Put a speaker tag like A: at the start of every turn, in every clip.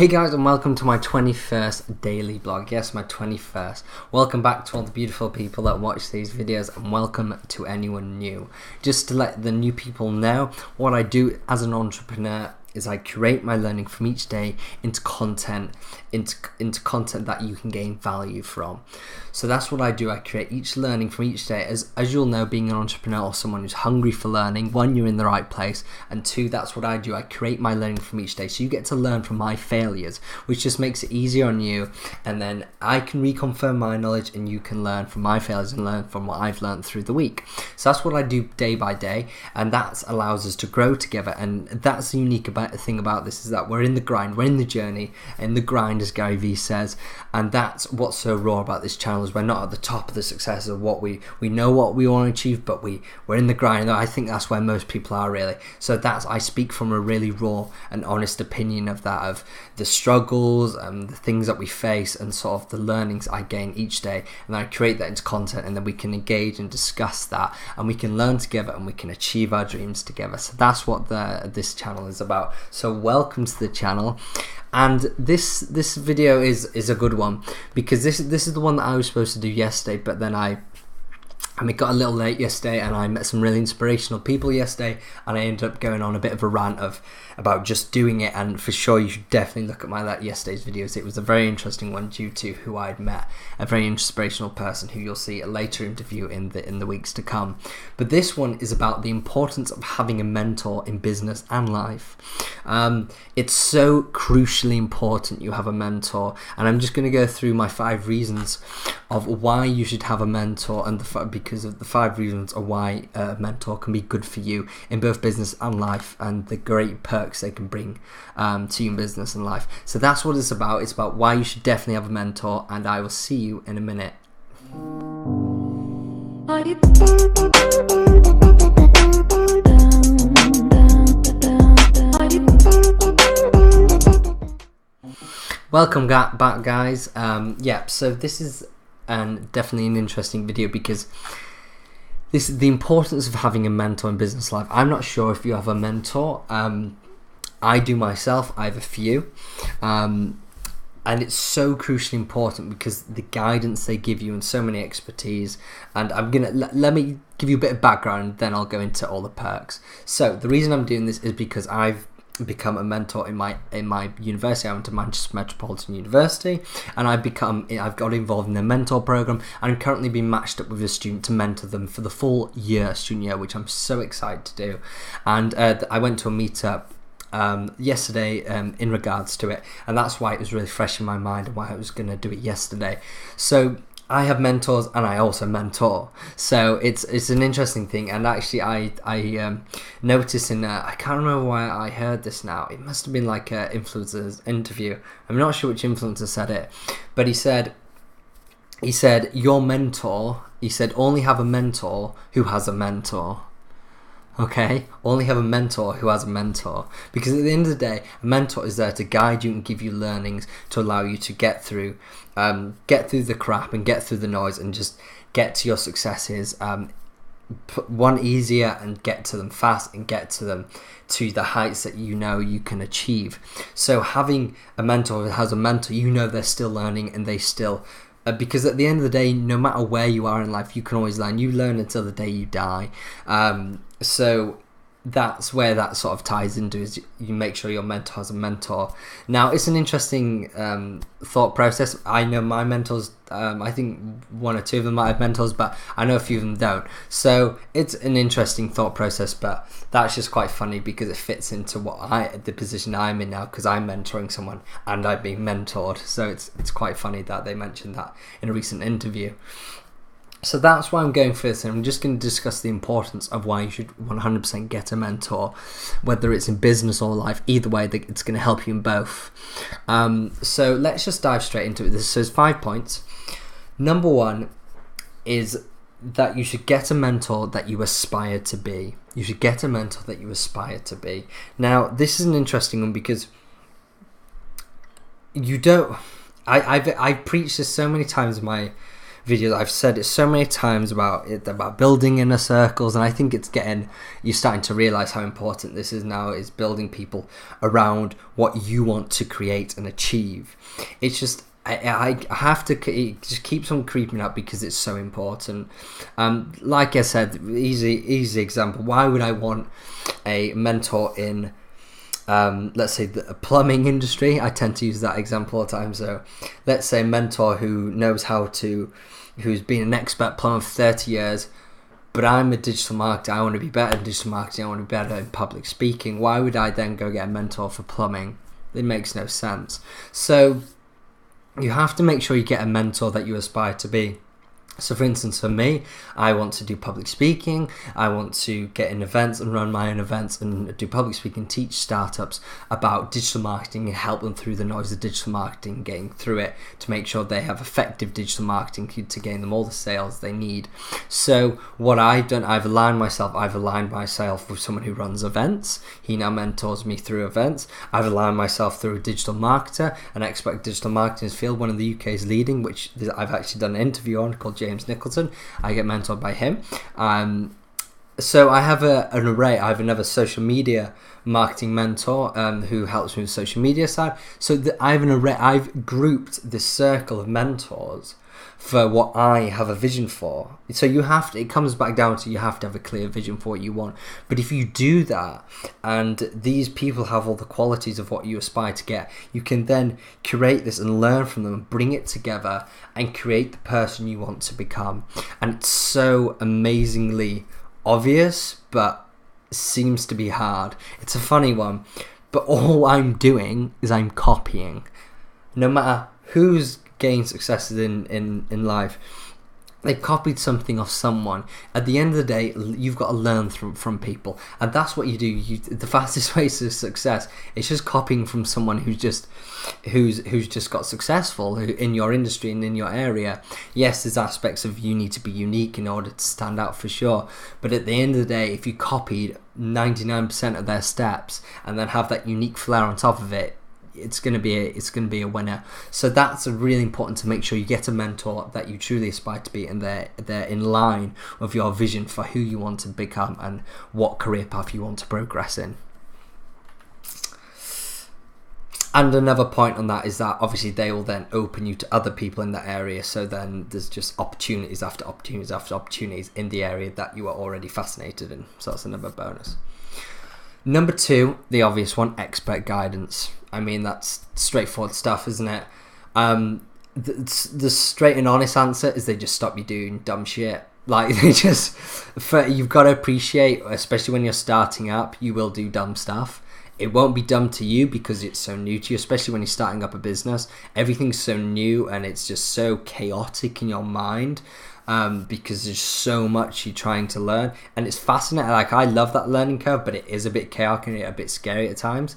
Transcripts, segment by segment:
A: Hey guys, and welcome to my 21st daily blog. Yes, my 21st. Welcome back to all the beautiful people that watch these videos, and welcome to anyone new. Just to let the new people know, what I do as an entrepreneur is I curate my learning from each day into content that you can gain value from. So that's what I do. I create each learning from each day. As you'll know, being an entrepreneur or someone who's hungry for learning, one, you're in the right place, and two, that's what I do. I create my learning from each day. So you get to learn from my failures, which just makes it easier on you, and then I can reconfirm my knowledge and you can learn from my failures and learn from what I've learned through the week. So that's what I do day by day, and that allows us to grow together. And that's the unique thing about this, is that we're in the grind, we're in the journey, and the grind, as Gary Vee says. And that's what's so raw about this channel, is we're not at the top of the success of what we know what we want to achieve, but we're in the grind. I think that's where most people are, really. So I speak from a really raw and honest opinion of that, of the struggles and the things that we face, and sort of the learnings I gain each day, and I create that into content, and then we can engage and discuss that, and we can learn together, and we can achieve our dreams together. So that's what this channel is about. So welcome to the channel. And this video is a good one, because this is the one that I was supposed to do yesterday, but then it got a little late yesterday, and I met some really inspirational people yesterday, and I ended up going on a bit of a rant about just doing it. And for sure, you should definitely look at yesterday's videos. It was a very interesting one due to who I'd met, a very inspirational person who you'll see a later interview in the weeks to come. But this one is about the importance of having a mentor in business and life. It's so crucially important you have a mentor, and I'm just going to go through my 5 reasons of why you should have a mentor, and because of the 5 reasons of why a mentor can be good for you in both business and life, and the great perks they can bring to you in business and life. So that's what it's about. It's about why you should definitely have a mentor, and I will see you in a minute. Welcome back, guys. So this is definitely an interesting video, because this is the importance of having a mentor in business life. I'm not sure if you have a mentor. I do myself. I have a few, and it's so crucially important because the guidance they give you and so many expertise. And I'm gonna let me give you a bit of background, then I'll go into all the perks. So the reason I'm doing this is because I've become a mentor in my university. I went to Manchester Metropolitan University, and I've got involved in their mentor program, and I'm currently being matched up with a student to mentor them for the full student year, which I'm so excited to do. And I went to a meetup yesterday in regards to it, and that's why it was really fresh in my mind and why I was going to do it yesterday. So I have mentors, and I also mentor, so it's an interesting thing. And actually I noticed in I can't remember why I heard this now. It must have been like an influencer's interview. I'm not sure which influencer said it, but he said your mentor, he said, only have a mentor who has a mentor. Okay, only have a mentor who has a mentor, because at the end of the day, a mentor is there to guide you and give you learnings to allow you to get through the crap and get through the noise and just get to your successes one easier, and get to them fast, and get to them to the heights that you know you can achieve. So having a mentor who has a mentor, you know they're still learning, and they still because at the end of the day, no matter where you are in life, you can always learn. You learn until the day you die. So that's where that sort of ties into, is you make sure your mentor has a mentor. Now, it's an interesting thought process. I know my mentors, I think 1 or 2 of them might have mentors, but I know a few of them don't. So it's an interesting thought process, but that's just quite funny because it fits into the position I'm in now, because I'm mentoring someone and I'm being mentored. So it's quite funny that they mentioned that in a recent interview. So that's why I'm going for this, and I'm just going to discuss the importance of why you should 100% get a mentor, whether it's in business or life. Either way, it's going to help you in both. So let's just dive straight into it. So there's 5 points. Number 1 is that you should get a mentor that you aspire to be. You should get a mentor that you aspire to be. Now, this is an interesting one, because you don't... I've preached this so many times in my videos. I've said it so many times about building inner circles, and I think you're starting to realize how important this is now, is building people around what you want to create and achieve. It's just, I have to, it just keeps on creeping up because it's so important. Like I said, easy example. Why would I want a mentor in, let's say, the plumbing industry? I tend to use that example all the time. So let's say a mentor who's been an expert plumber for 30 years, but I'm a digital marketer. I want to be better in digital marketing. I want to be better in public speaking. Why would I then go get a mentor for plumbing? It makes no sense. So you have to make sure you get a mentor that you aspire to be. So for instance, for me, I want to do public speaking. I want to get in events and run my own events and do public speaking, teach startups about digital marketing and help them through the noise of digital marketing, getting through it to make sure they have effective digital marketing to gain them all the sales they need. So what I've done, I've aligned myself with someone who runs events. He now mentors me through events. I've aligned myself through a digital marketer, an expert digital marketing field, one of the UK's leading, which I've actually done an interview on, called James Nicholson. I get mentored by him. So I have an array. I have another social media marketing mentor who helps me with the social media side. So I have an array. I've grouped this circle of mentors for what I have a vision for. So it comes back down to, you have to have a clear vision for what you want. But if you do that, and these people have all the qualities of what you aspire to get, you can then curate this and learn from them and bring it together and create the person you want to become. And it's so amazingly obvious, but seems to be hard. It's a funny one, but all I'm doing is I'm copying. No matter who's gained successes in life, they've copied something off someone. At the end of the day, you've got to learn from people, and that's what you do. The fastest way to success is just copying from someone who's just got successful in your industry and in your area. Yes, there's aspects of you need to be unique in order to stand out, for sure, but at the end of the day, if you copied 99% of their steps and then have that unique flair on top of it, it's going to be a winner. So that's really important, to make sure you get a mentor that you truly aspire to be, and they're in line with your vision for who you want to become and what career path you want to progress in. And another point on that is that obviously they will then open you to other people in that area, so then there's just opportunities after opportunities after opportunities in the area that you are already fascinated in. So that's another bonus. Number 2, the obvious one, expert guidance. I mean, that's straightforward stuff, isn't it? The straight and honest answer is they just stop you doing dumb shit. Like, you've got to appreciate, especially when you're starting up, you will do dumb stuff. It won't be dumb to you because it's so new to you, especially when you're starting up a business. Everything's so new and it's just so chaotic in your mind. Because there's so much you're trying to learn, and it's fascinating. Like, I love that learning curve, but it is a bit chaotic and a bit scary at times.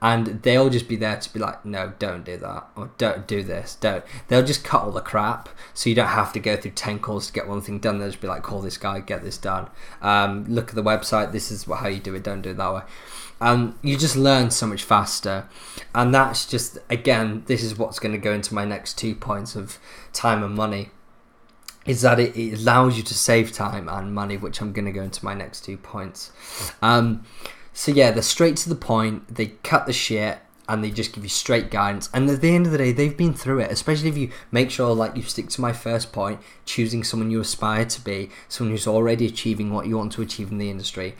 A: And they'll just be there to be like, no, don't do that, or don't do this, don't. They'll just cut all the crap, so you don't have to go through 10 calls to get one thing done. They'll just be like, call this guy, get this done. Look at the website, this is how you do it, don't do it that way. You just learn so much faster. And that's just, again, this is what's going to go into my next 2 points of time and money, is that it allows you to save time and money, which I'm going to go into my next 2 points. So yeah, they're straight to the point, they cut the shit, and they just give you straight guidance. And at the end of the day, they've been through it, especially if you make sure, like, you stick to my first point, choosing someone you aspire to be, someone who's already achieving what you want to achieve in the industry.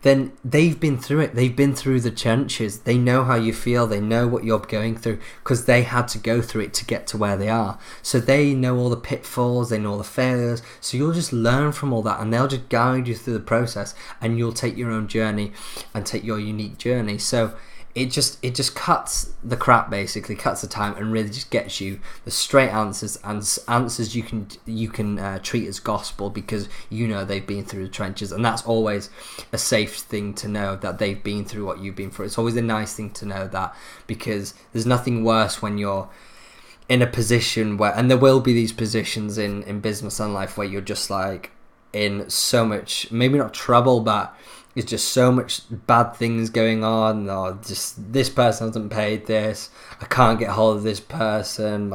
A: Then they've been through it. They've been through the trenches. They know how you feel. They know what you're going through, because they had to go through it to get to where they are. So they know all the pitfalls. They know all the failures. So you'll just learn from all that, and they'll just guide you through the process, and you'll take your own journey and take your unique journey. So it just cuts the crap, basically cuts the time, and really just gets you the straight answers, and answers you can treat as gospel, because you know they've been through the trenches. And that's always a safe thing to know, that they've been through what you've been through. It's always a nice thing to know that, because there's nothing worse when you're in a position where, and there will be these positions in business and life, where you're just like in so much, maybe not trouble, but it's just so much bad things going on, or just this person hasn't paid this, I can't get hold of this person,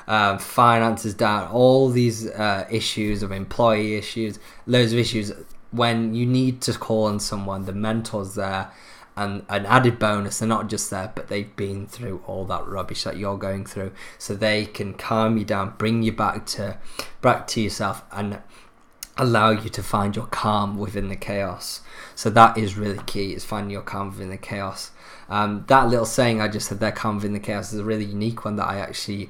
A: finances down, all these issues of employee issues, loads of issues. When you need to call on someone, the mentor's there. And an added bonus, they're not just there, but they've been through all that rubbish that you're going through, so they can calm you down, bring you back to yourself, and allow you to find your calm within the chaos. So that is really key, is finding your calm within the chaos. That little saying I just said there, calm within the chaos, is a really unique one that I actually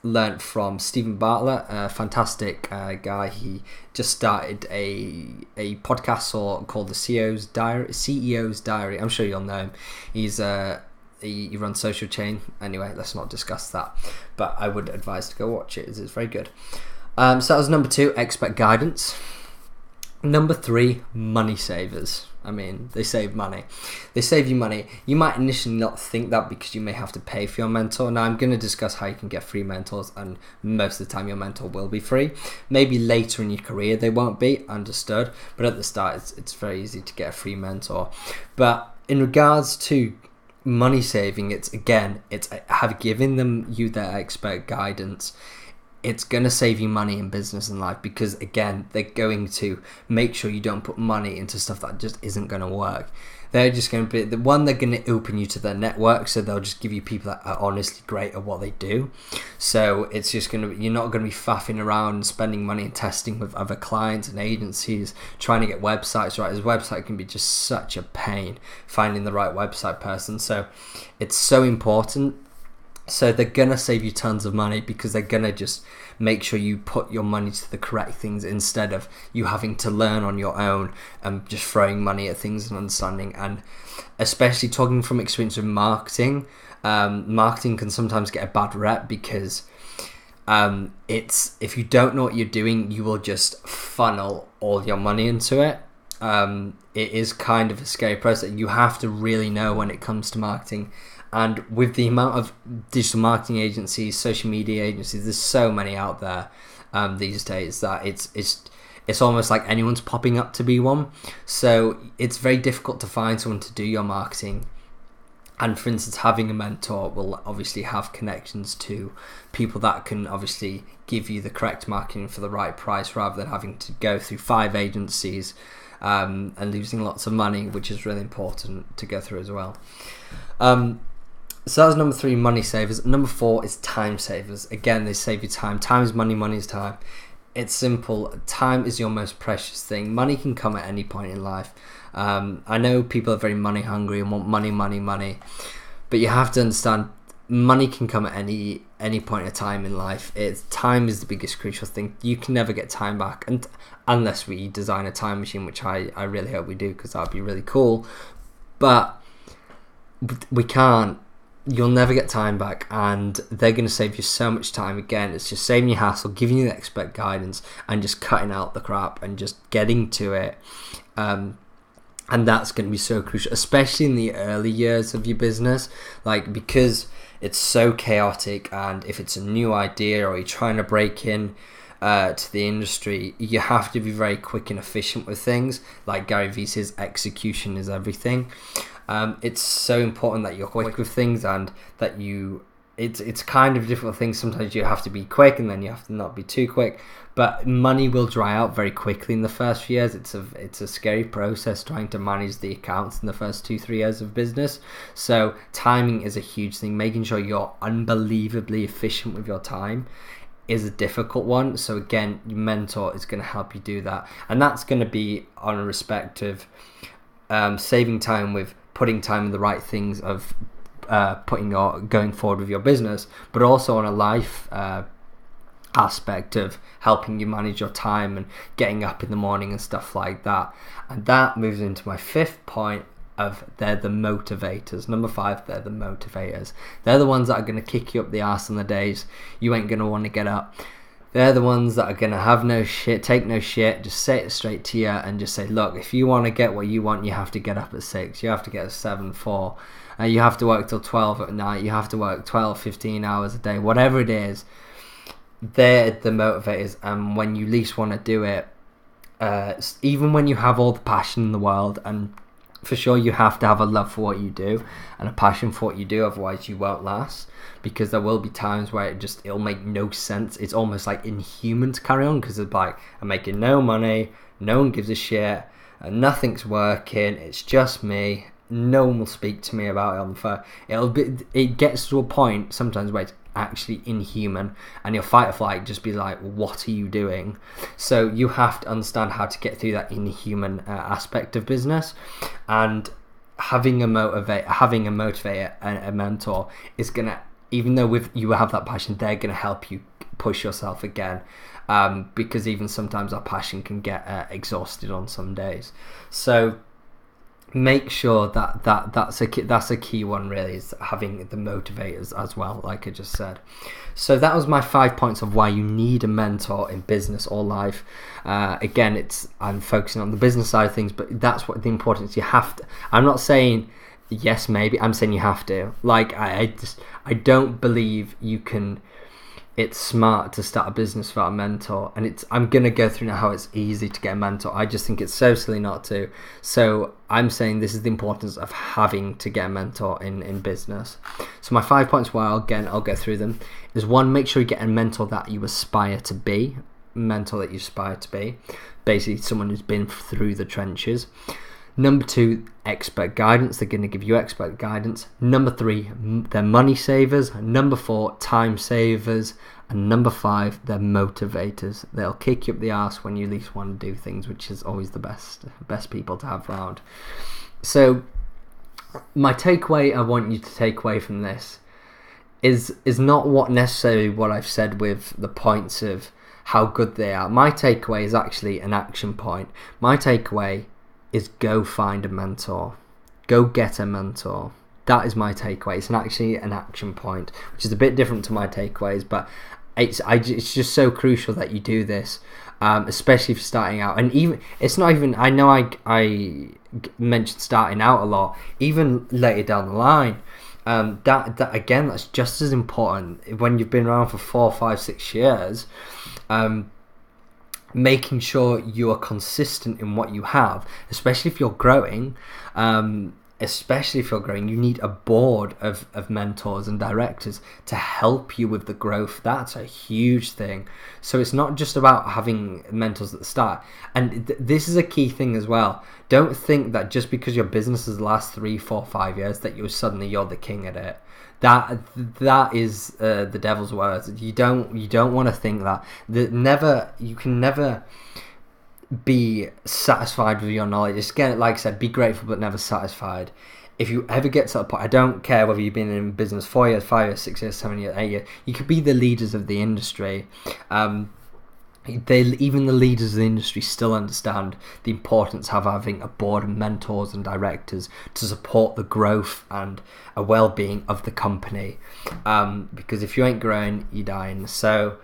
A: learnt from Stephen Bartlett, a fantastic guy. He just started a podcast called the CEO's Diary. I'm sure you'll know him. He runs Social Chain. Anyway, let's not discuss that, but I would advise to go watch it. It's very good. So that was number 2, expert guidance. Number 3, money savers. I mean, they save money. They save you money. You might initially not think that because you may have to pay for your mentor. Now, I'm going to discuss how you can get free mentors, and most of the time your mentor will be free. Maybe later in your career they won't be, understood. But at the start, it's very easy to get a free mentor. But in regards to money saving, it's have given you their expert guidance. It's going to save you money in business and life, because again, they're going to make sure you don't put money into stuff that just isn't going to work. They're just going to be the one, they're going to open you to their network, so they'll just give you people that are honestly great at what they do. So it's just going to, you're not going to be faffing around and spending money and testing with other clients and agencies trying to get websites right. This website can be just such a pain, finding the right website person. So it's so important. So they're going to save you tons of money, because they're going to just make sure you put your money to the correct things, instead of you having to learn on your own and just throwing money at things and understanding. And especially talking from experience with marketing, marketing can sometimes get a bad rep, because if you don't know what you're doing, you will just funnel all your money into it. It is kind of a scary process. You have to really know when it comes to marketing. And with the amount of digital marketing agencies, social media agencies, there's so many out there these days that it's almost like anyone's popping up to be one. So it's very difficult to find someone to do your marketing. And for instance, having a mentor will obviously have connections to people that can obviously give you the correct marketing for the right price, rather than having to go through 5 agencies and losing lots of money, which is really important to go through as well. So that was number 3, money savers. Number 4 is time savers. Again, they save you time. Time is money, money is time. It's simple. Time is your most precious thing. Money can come at any point in life. I know people are very money hungry and want money, money, money. But you have to understand, money can come at any point in time in life. Time is the biggest crucial thing. You can never get time back, and unless we design a time machine, which I really hope we do, because that would be really cool. But we can't. You'll never get time back, and they're going to save you so much time. Again, it's just saving you hassle, giving you the expert guidance, and just cutting out the crap and just getting to it. And that's going to be so crucial, especially in the early years of your business, because it's so chaotic. And if it's a new idea, or you're trying to break in to the industry, you have to be very quick and efficient with things. Like Gary Vee says, execution is everything. It's so important that you're quick with things, and that it's kind of difficult things. Sometimes you have to be quick, and then you have to not be too quick. But money will dry out very quickly in the first few years. It's a scary process trying to manage the accounts in the first 2-3 years of business. So timing is a huge thing. Making sure you're unbelievably efficient with your time is a difficult one. So again, your mentor is going to help you do that, and that's going to be on a respect of saving time with putting time in the right things, of going forward with your business, but also on a life aspect of helping you manage your time and getting up in the morning and stuff like that. And that moves into my 5th point of they're the motivators. Number 5, they're the motivators. They're the ones that are going to kick you up the arse on the days you ain't going to want to get up. They're the ones that are going to have no shit, take no shit, just say it straight to you, and just say, look, if you want to get what you want, you have to get up at 6, you have to get at 7, 4, you have to work till 12 at night, you have to work 12, 15 hours a day, whatever it is. They're the motivators. And when you least want to do it, even when you have all the passion in the world and For sure, you have to have a love for what you do and a passion for what you do, otherwise you won't last, because there will be times where it'll make no sense. It's almost like inhuman to carry on, because it's like, I'm making no money, no one gives a shit, and nothing's working, it's just me, no one will speak to me about it on the phone. It gets to a point sometimes where it's actually inhuman, and your fight or flight just be like, what are you doing? So you have to understand how to get through that inhuman aspect of business, and having a motivator and a mentor is gonna, even though you have that passion, they're gonna help you push yourself again, because even sometimes our passion can get exhausted on some days. So make sure that's a key one, really, is having the motivators as well, like I just said. So that was my 5 points of why you need a mentor in business or life. Again, I'm focusing on the business side of things, but that's what the importance. You have to. I'm not saying yes, maybe. I'm saying you have to. Like, I don't believe you can. It's smart to start a business without a mentor, and I'm gonna go through now how it's easy to get a mentor. I just think it's so silly not to. So I'm saying this is the importance of having to get a mentor in business. So my 5 points, I'll go through them, is 1, make sure you get a mentor that you aspire to be. Basically someone who's been through the trenches. Number 2, expert guidance. They're going to give you expert guidance. Number 3, they're money savers. Number 4, time savers. And number 5, they're motivators. They'll kick you up the arse when you least want to do things, which is always the best people to have around. So my takeaway I want you to take away from this is not necessarily what I've said with the points of how good they are. My takeaway is actually an action point. My takeaway is go find a mentor. Go get a mentor. That is my takeaway. It's actually an action point, which is a bit different to my takeaways, but it's just so crucial that you do this, especially if you're starting out. And even it's not even, I know I mentioned starting out a lot, even later down the line. That again, that's just as important when you've been around for 4, 5, 6 years. Making sure you are consistent in what you have, especially if you're growing. You need a board of mentors and directors to help you with the growth. That's a huge thing. So it's not just about having mentors at the start. And this is a key thing as well. Don't think that just because your business has last 3, 4, 5 years that you're the king at it. That is the devil's words. You don't want to think that. You can never be satisfied with your knowledge. Just get, like I said, be grateful but never satisfied. If you ever get to that point, I don't care whether you've been in business 4 years, 5 years, 6 years, 7 years, 8 years, you could be the leaders of the industry. Even the leaders of the industry still understand the importance of having a board of mentors and directors to support the growth and a well-being of the company. Because if you ain't growing, you're dying. So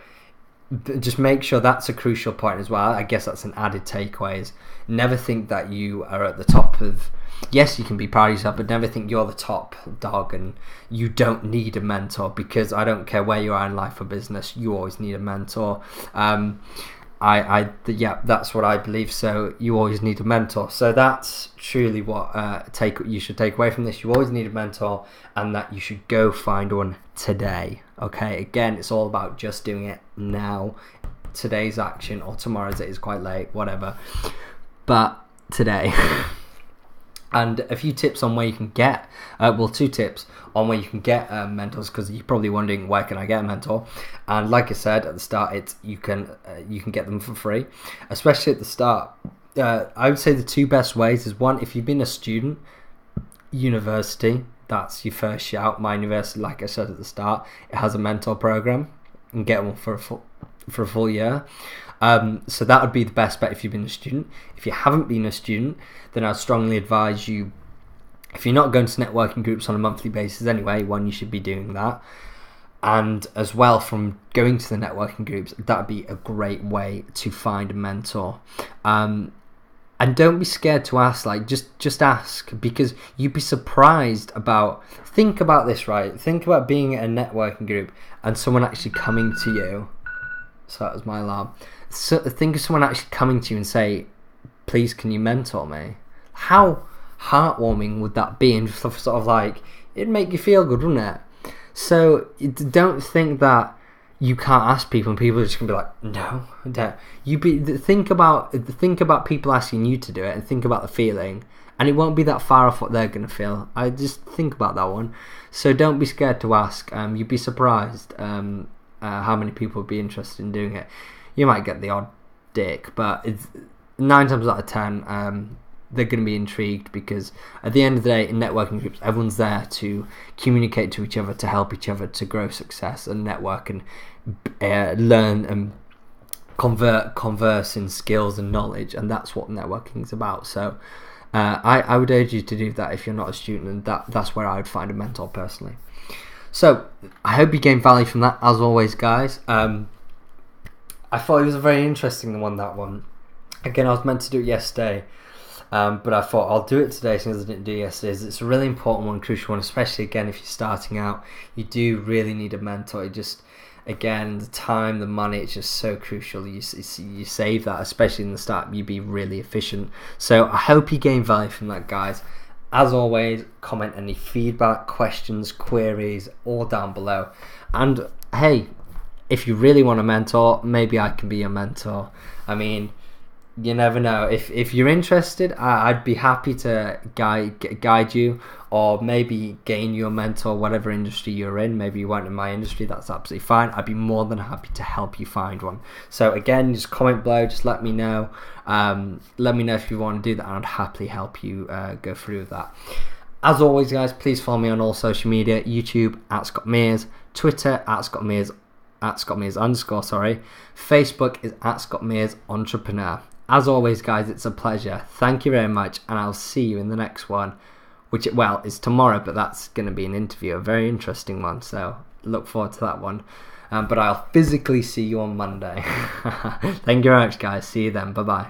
A: just make sure that's a crucial point as well. I guess that's an added takeaway, is never think that you are at the top of. Yes, you can be proud of yourself, but never think you're the top dog and you don't need a mentor, because I don't care where you are in life or business, you always need a mentor. That's what I believe. So you always need a mentor. So that's truly what you should take away from this. You always need a mentor, and that you should go find one today. Okay, again, it's all about just doing it now. Today's action, or tomorrow's, it is quite late, whatever. But today. And a few tips on where you can get, 2 tips on where you can get mentors, because you're probably wondering, where can I get a mentor? And like I said at the start, you can get them for free, especially at the start. I would say the 2 best ways is, 1, if you've been a student, university, that's your first shout. My university, like I said at the start, it has a mentor program, and get one for a full year. So that would be the best bet if you've been a student. If you haven't been a student, then I'd strongly advise you, if you're not going to networking groups on a monthly basis anyway, you should be doing that. And as well, from going to the networking groups, that would be a great way to find a mentor. And don't be scared to ask, just ask, because you'd be surprised think about this, right? Think about being at a networking group and someone actually coming to you. So that was my alarm. So think of someone actually coming to you and say, please, can you mentor me? How heartwarming would that be? And just sort of like, it'd make you feel good, wouldn't it? So don't think that you can't ask people and people are just gonna be like, no, don't. Think about people asking you to do it, and think about the feeling, and it won't be that far off what they're gonna feel. I just think about that one. So don't be scared to ask. You'd be surprised how many people would be interested in doing it. You might get the odd dick, but it's 9 times out of 10 they're going to be intrigued, because at the end of the day, in networking groups, everyone's there to communicate to each other, to help each other, to grow success and network and learn and converse in skills and knowledge, and that's what networking is about. So I would urge you to do that if you're not a student, and that's where I would find a mentor personally. So I hope you gained value from that, as always, guys. I thought it was a very interesting one, that one. Again, I was meant to do it yesterday, but I thought I'll do it today since I didn't do it yesterday. It's a really important one, crucial one, especially again if you're starting out. You do really need a mentor. Again, the time, the money, it's just so crucial. You save that, especially in the start. You be really efficient. So I hope you gain value from that, guys. As always, comment any feedback, questions, queries, all down below. And hey, if you really want a mentor, maybe I can be your mentor. I mean, you never know. If you're interested, I'd be happy to guide you, or maybe gain you a mentor, whatever industry you're in. Maybe you weren't in my industry, that's absolutely fine. I'd be more than happy to help you find one. So again, just comment below, just let me know. Let me know if you want to do that, and I'd happily help you go through with that. As always, guys, please follow me on all social media: YouTube @ScottMears, Twitter @ScottMears, @ScottMears_, Facebook is @ScottMearsEntrepreneur. As always, guys, it's a pleasure. Thank you very much, and I'll see you in the next one, which, well, is tomorrow, but that's going to be an interview, a very interesting one, so look forward to that one. But I'll physically see you on Monday. Thank you very much, guys. See you then. Bye-bye.